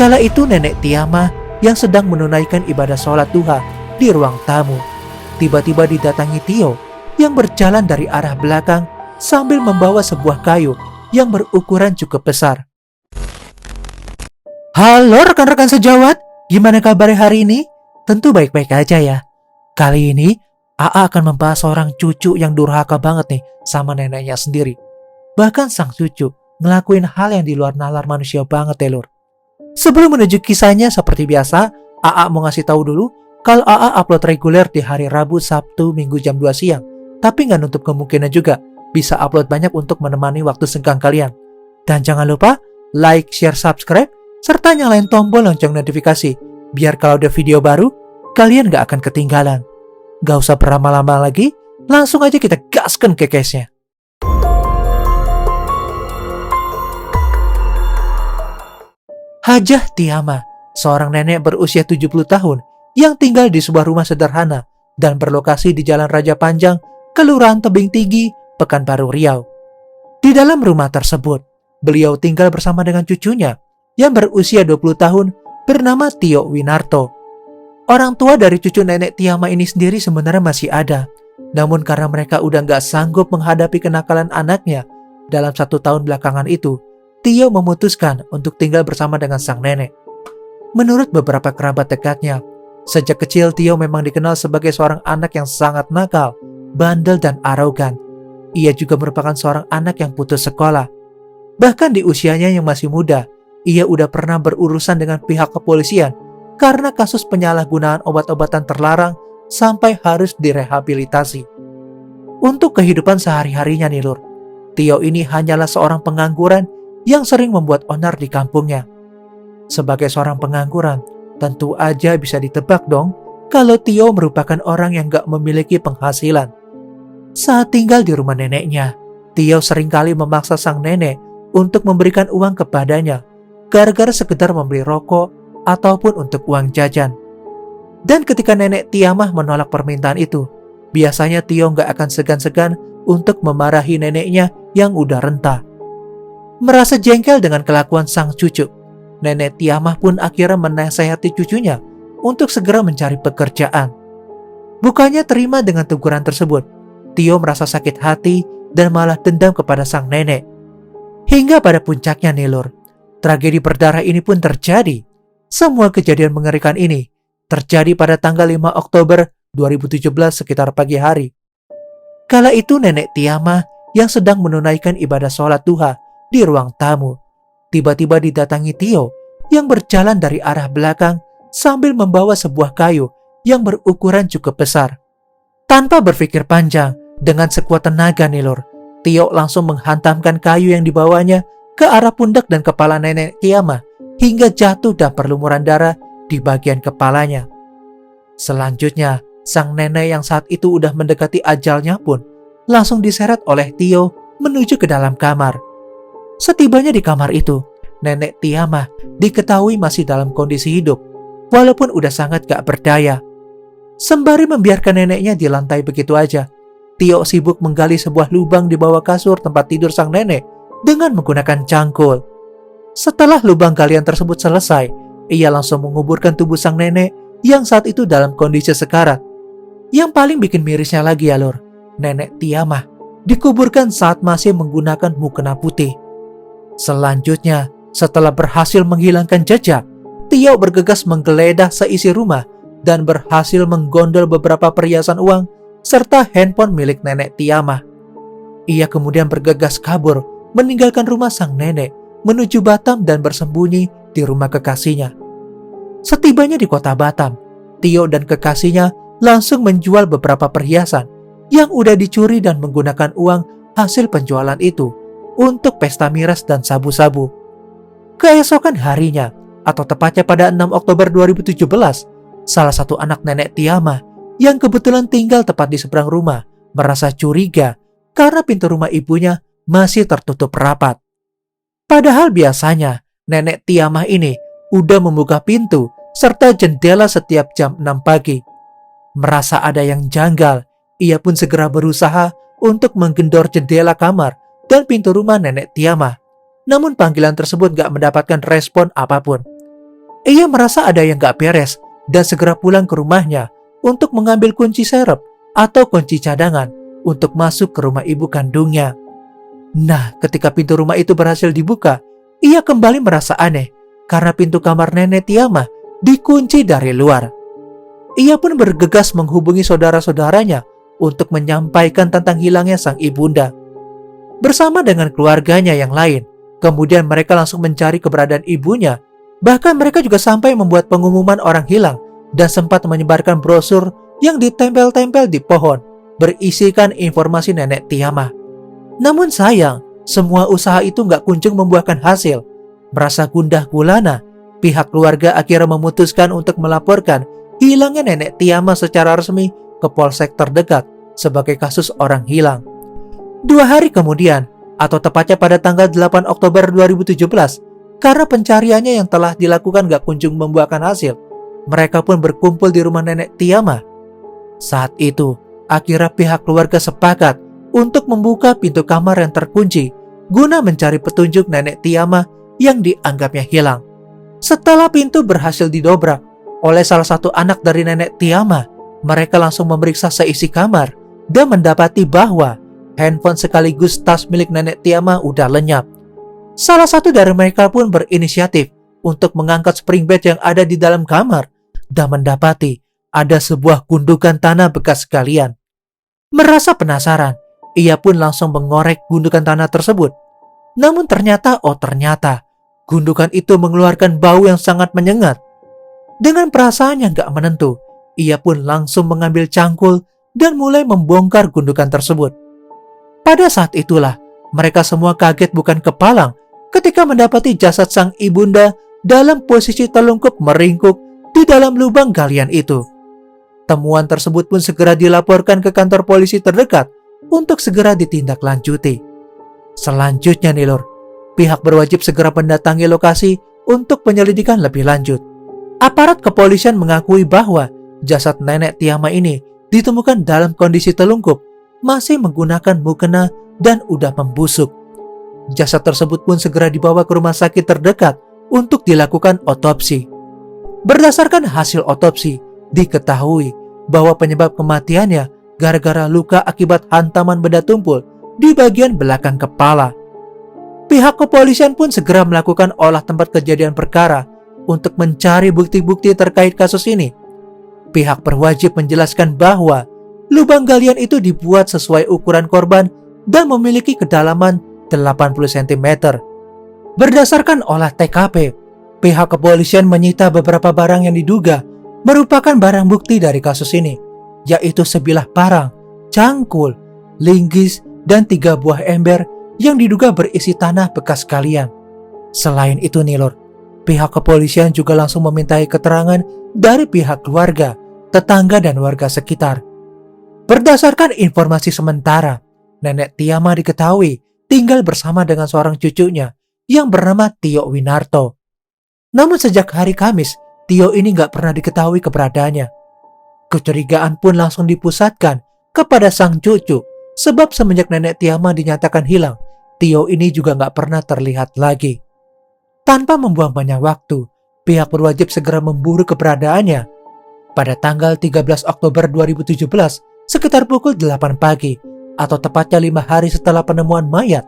Kala itu nenek Tiamah yang sedang menunaikan ibadah sholat duha di ruang tamu tiba-tiba didatangi Tio yang berjalan dari arah belakang sambil membawa sebuah kayu yang berukuran cukup besar. Halo rekan-rekan sejawat, gimana kabarnya hari ini? Tentu baik-baik aja ya. Kali ini AA akan membahas seorang cucu yang durhaka banget nih sama neneknya sendiri. Bahkan sang cucu ngelakuin hal yang di luar nalar manusia banget ya lur. Sebelum menuju kisahnya seperti biasa, AA mau ngasih tahu dulu kalau AA upload reguler di hari Rabu, Sabtu, Minggu jam 2 siang. Tapi nggak nutup kemungkinan juga bisa upload banyak untuk menemani waktu senggang kalian. Dan jangan lupa like, share, subscribe, serta nyalain tombol lonceng notifikasi. Biar kalau ada video baru, kalian nggak akan ketinggalan. Gak usah berlama-lama lagi, langsung aja kita gaskan ke case-nya. Hajah Tiamah, seorang nenek berusia 70 tahun yang tinggal di sebuah rumah sederhana dan berlokasi di Jalan Raja Panjang, Kelurahan Tebing Tinggi, Pekanbaru Riau. Di dalam rumah tersebut, beliau tinggal bersama dengan cucunya yang berusia 20 tahun bernama Tio Winarto. Orang tua dari cucu nenek Tiamah ini sendiri sebenarnya masih ada, namun karena mereka udah gak sanggup menghadapi kenakalan anaknya dalam 1 tahun belakangan itu, Tio memutuskan untuk tinggal bersama dengan sang nenek. Menurut beberapa kerabat dekatnya, sejak kecil Tio memang dikenal sebagai seorang anak yang sangat nakal, bandel dan arogan. Ia juga merupakan seorang anak yang putus sekolah. Bahkan di usianya yang masih muda, ia udah pernah berurusan dengan pihak kepolisian karena kasus penyalahgunaan obat-obatan terlarang sampai harus direhabilitasi. Untuk kehidupan sehari-harinya nih lur, Tio ini hanyalah seorang pengangguran yang sering membuat onar di kampungnya. Sebagai seorang pengangguran, tentu aja bisa ditebak dong kalau Tio merupakan orang yang gak memiliki penghasilan. Saat tinggal di rumah neneknya, Tio seringkali memaksa sang nenek untuk memberikan uang kepadanya gara-gara sekedar membeli rokok ataupun untuk uang jajan. Dan ketika nenek Tiamah menolak permintaan itu, biasanya Tio gak akan segan-segan untuk memarahi neneknya yang udah renta. Merasa jengkel dengan kelakuan sang cucu, nenek Tiamah pun akhirnya menasehati cucunya untuk segera mencari pekerjaan. Bukannya terima dengan teguran tersebut, Tio merasa sakit hati dan malah dendam kepada sang nenek. Hingga pada puncaknya nih lur, tragedi berdarah ini pun terjadi. Semua kejadian mengerikan ini terjadi pada tanggal 5 Oktober 2017 sekitar pagi hari. Kala itu nenek Tiamah yang sedang menunaikan ibadah sholat duha di ruang tamu tiba-tiba didatangi Tio yang berjalan dari arah belakang sambil membawa sebuah kayu yang berukuran cukup besar. Tanpa berpikir panjang, dengan sekuat tenaga nih lur, Tio langsung menghantamkan kayu yang dibawanya ke arah pundak dan kepala nenek Tiamah hingga jatuh dan berlumuran darah di bagian kepalanya. Selanjutnya, sang nenek yang saat itu udah mendekati ajalnya pun langsung diseret oleh Tio menuju ke dalam kamar. Setibanya di kamar itu, nenek Tiamah diketahui masih dalam kondisi hidup, walaupun udah sangat gak berdaya. Sembari membiarkan neneknya di lantai begitu aja, Tio sibuk menggali sebuah lubang di bawah kasur tempat tidur sang nenek dengan menggunakan cangkul. Setelah lubang galian tersebut selesai, ia langsung menguburkan tubuh sang nenek yang saat itu dalam kondisi sekarat. Yang paling bikin mirisnya lagi ya lur, nenek Tiamah dikuburkan saat masih menggunakan mukena putih. Selanjutnya, setelah berhasil menghilangkan jejak, Tio bergegas menggeledah seisi rumah dan berhasil menggondol beberapa perhiasan uang serta handphone milik nenek Tiamah. Ia kemudian bergegas kabur meninggalkan rumah sang nenek menuju Batam dan bersembunyi di rumah kekasihnya. Setibanya di kota Batam, Tio dan kekasihnya langsung menjual beberapa perhiasan yang udah dicuri dan menggunakan uang hasil penjualan itu untuk pesta miras dan sabu-sabu. Keesokan harinya, atau tepatnya pada 6 Oktober 2017, salah satu anak nenek Tiamah yang kebetulan tinggal tepat di seberang rumah merasa curiga karena pintu rumah ibunya masih tertutup rapat. Padahal biasanya nenek Tiamah ini udah membuka pintu serta jendela setiap jam 6 pagi. Merasa ada yang janggal, ia pun segera berusaha untuk menggendor jendela kamar dan pintu rumah nenek Tiamah. Namun panggilan tersebut gak mendapatkan respon apapun. Ia merasa ada yang gak beres dan segera pulang ke rumahnya untuk mengambil kunci serep atau kunci cadangan untuk masuk ke rumah ibu kandungnya. Nah, ketika pintu rumah itu berhasil dibuka, ia kembali merasa aneh karena pintu kamar nenek Tiama dikunci dari luar. Ia pun bergegas menghubungi saudara-saudaranya untuk menyampaikan tentang hilangnya sang ibunda. Bersama dengan keluarganya yang lain, kemudian mereka langsung mencari keberadaan ibunya. Bahkan mereka juga sampai membuat pengumuman orang hilang dan sempat menyebarkan brosur yang ditempel-tempel di pohon berisikan informasi nenek Tiama. Namun sayang, semua usaha itu nggak kunjung membuahkan hasil. Merasa gundah gulana, pihak keluarga akhirnya memutuskan untuk melaporkan hilangnya nenek Tiama secara resmi ke polsek terdekat sebagai kasus orang hilang. 2 hari kemudian, atau tepatnya pada tanggal 8 Oktober 2017, karena pencariannya yang telah dilakukan gak kunjung membuahkan hasil, mereka pun berkumpul di rumah nenek Tiama. Saat itu, akhirnya pihak keluarga sepakat untuk membuka pintu kamar yang terkunci guna mencari petunjuk nenek Tiama yang dianggapnya hilang. Setelah pintu berhasil didobrak oleh salah satu anak dari nenek Tiama, mereka langsung memeriksa seisi kamar dan mendapati bahwa handphone sekaligus tas milik nenek Tiama udah lenyap. Salah satu dari mereka pun berinisiatif untuk mengangkat spring bed yang ada di dalam kamar dan mendapati ada sebuah gundukan tanah bekas galian. Merasa penasaran, ia pun langsung mengorek gundukan tanah tersebut. Namun ternyata gundukan itu mengeluarkan bau yang sangat menyengat. Dengan perasaan yang gak menentu, ia pun langsung mengambil cangkul dan mulai membongkar gundukan tersebut. Pada saat itulah, mereka semua kaget bukan kepalang ketika mendapati jasad sang ibunda dalam posisi telungkup meringkuk di dalam lubang galian itu. Temuan tersebut pun segera dilaporkan ke kantor polisi terdekat untuk segera ditindaklanjuti. Selanjutnya nih lor, pihak berwajib segera mendatangi lokasi untuk penyelidikan lebih lanjut. Aparat kepolisian mengakui bahwa jasad nenek Tiama ini ditemukan dalam kondisi telungkup, masih menggunakan mukena dan udah membusuk. Jasad tersebut pun segera dibawa ke rumah sakit terdekat untuk dilakukan otopsi. Berdasarkan hasil otopsi, diketahui bahwa penyebab kematiannya gara-gara luka akibat hantaman benda tumpul di bagian belakang kepala. Pihak kepolisian pun segera melakukan olah tempat kejadian perkara untuk mencari bukti-bukti terkait kasus ini. Pihak berwajib menjelaskan bahwa lubang galian itu dibuat sesuai ukuran korban dan memiliki kedalaman 80 cm. Berdasarkan olah TKP, pihak kepolisian menyita beberapa barang yang diduga merupakan barang bukti dari kasus ini, yaitu sebilah parang, cangkul, linggis, dan 3 buah ember yang diduga berisi tanah bekas galian. Selain itu nih lor, pihak kepolisian juga langsung memintai keterangan dari pihak keluarga, tetangga, dan warga sekitar. Berdasarkan informasi sementara, nenek Tiama diketahui tinggal bersama dengan seorang cucunya yang bernama Tio Winarto. Namun sejak hari Kamis, Tio ini gak pernah diketahui keberadaannya. Kecurigaan pun langsung dipusatkan kepada sang cucu, sebab semenjak nenek Tiama dinyatakan hilang, Tio ini juga gak pernah terlihat lagi. Tanpa membuang banyak waktu, pihak berwajib segera memburu keberadaannya. Pada tanggal 13 Oktober 2017, sekitar pukul 8 pagi, atau tepatnya 5 hari setelah penemuan mayat,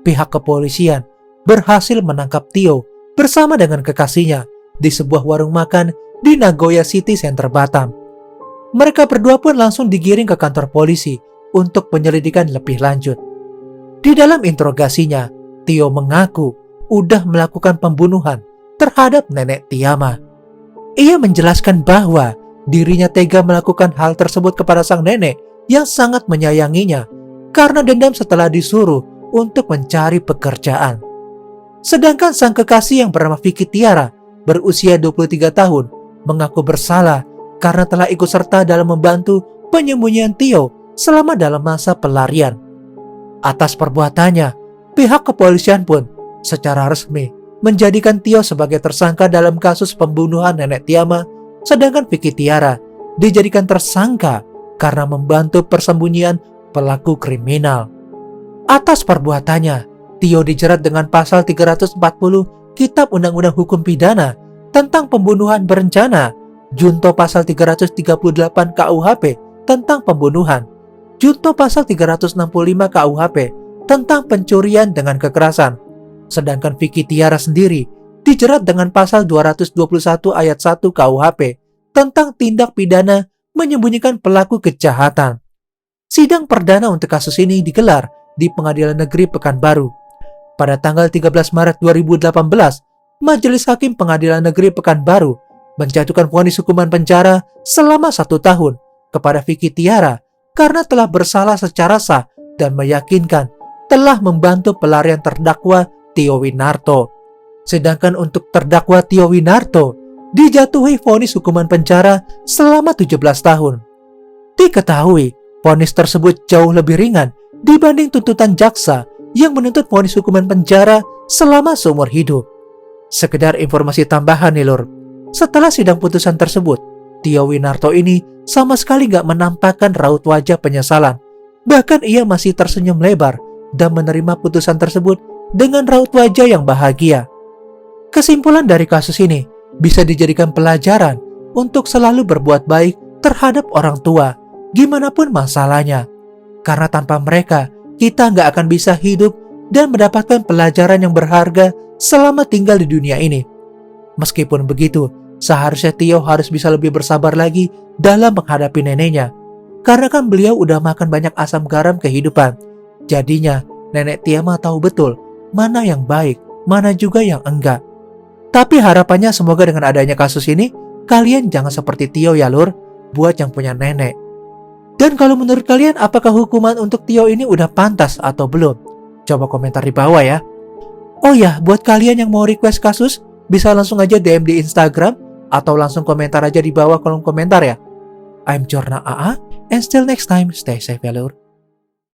pihak kepolisian berhasil menangkap Tio bersama dengan kekasihnya di sebuah warung makan di Nagoya City Center Batam. Mereka berdua pun langsung digiring ke kantor polisi untuk penyelidikan lebih lanjut. Di dalam interogasinya, Tio mengaku udah melakukan pembunuhan terhadap nenek Tiama. Ia menjelaskan bahwa dirinya tega melakukan hal tersebut kepada sang nenek yang sangat menyayanginya karena dendam setelah disuruh untuk mencari pekerjaan. Sedangkan sang kekasih yang bernama Vicky Tiara berusia 23 tahun mengaku bersalah karena telah ikut serta dalam membantu penyembunyian Tio selama dalam masa pelarian. Atas perbuatannya, pihak kepolisian pun secara resmi menjadikan Tio sebagai tersangka dalam kasus pembunuhan nenek Tiama, sedangkan Vicky Tiara dijadikan tersangka karena membantu persembunyian pelaku kriminal. Atas perbuatannya, Tio dijerat dengan pasal 340 Kitab Undang-Undang Hukum Pidana tentang pembunuhan berencana, junto pasal 338 KUHP tentang pembunuhan, junto pasal 365 KUHP tentang pencurian dengan kekerasan. Sedangkan Vicky Tiara sendiri dijerat dengan pasal 221 ayat 1 KUHP tentang tindak pidana menyembunyikan pelaku kejahatan. Sidang perdana untuk kasus ini digelar di Pengadilan Negeri Pekanbaru. Pada tanggal 13 Maret 2018, Majelis Hakim Pengadilan Negeri Pekanbaru menjatuhkan vonis hukuman penjara selama 1 tahun kepada Vicky Tiara karena telah bersalah secara sah dan meyakinkan telah membantu pelarian terdakwa Tio Winarto. Sedangkan untuk terdakwa Tio Winarto dijatuhi vonis hukuman penjara selama 17 tahun. Diketahui, vonis tersebut jauh lebih ringan dibanding tuntutan jaksa yang menuntut vonis hukuman penjara selama seumur hidup. Sekedar informasi tambahan nih lur, setelah sidang putusan tersebut, Tio Winarto ini sama sekali gak menampakkan raut wajah penyesalan. Bahkan ia masih tersenyum lebar dan menerima putusan tersebut dengan raut wajah yang bahagia. Kesimpulan dari kasus ini bisa dijadikan pelajaran untuk selalu berbuat baik terhadap orang tua, gimana pun masalahnya. Karena tanpa mereka, kita nggak akan bisa hidup dan mendapatkan pelajaran yang berharga selama tinggal di dunia ini. Meskipun begitu, seharusnya Tio harus bisa lebih bersabar lagi dalam menghadapi neneknya. Karena kan beliau udah makan banyak asam garam kehidupan. Jadinya, nenek Tia mah tahu betul mana yang baik, mana juga yang enggak. Tapi harapannya semoga dengan adanya kasus ini, kalian jangan seperti Tio ya lur, buat yang punya nenek. Dan kalau menurut kalian, apakah hukuman untuk Tio ini udah pantas atau belum? Coba komentar di bawah ya. Oh ya, buat kalian yang mau request kasus, bisa langsung aja DM di Instagram, atau langsung komentar aja di bawah kolom komentar ya. I'm Jorna AA, and still next time, stay safe ya lur.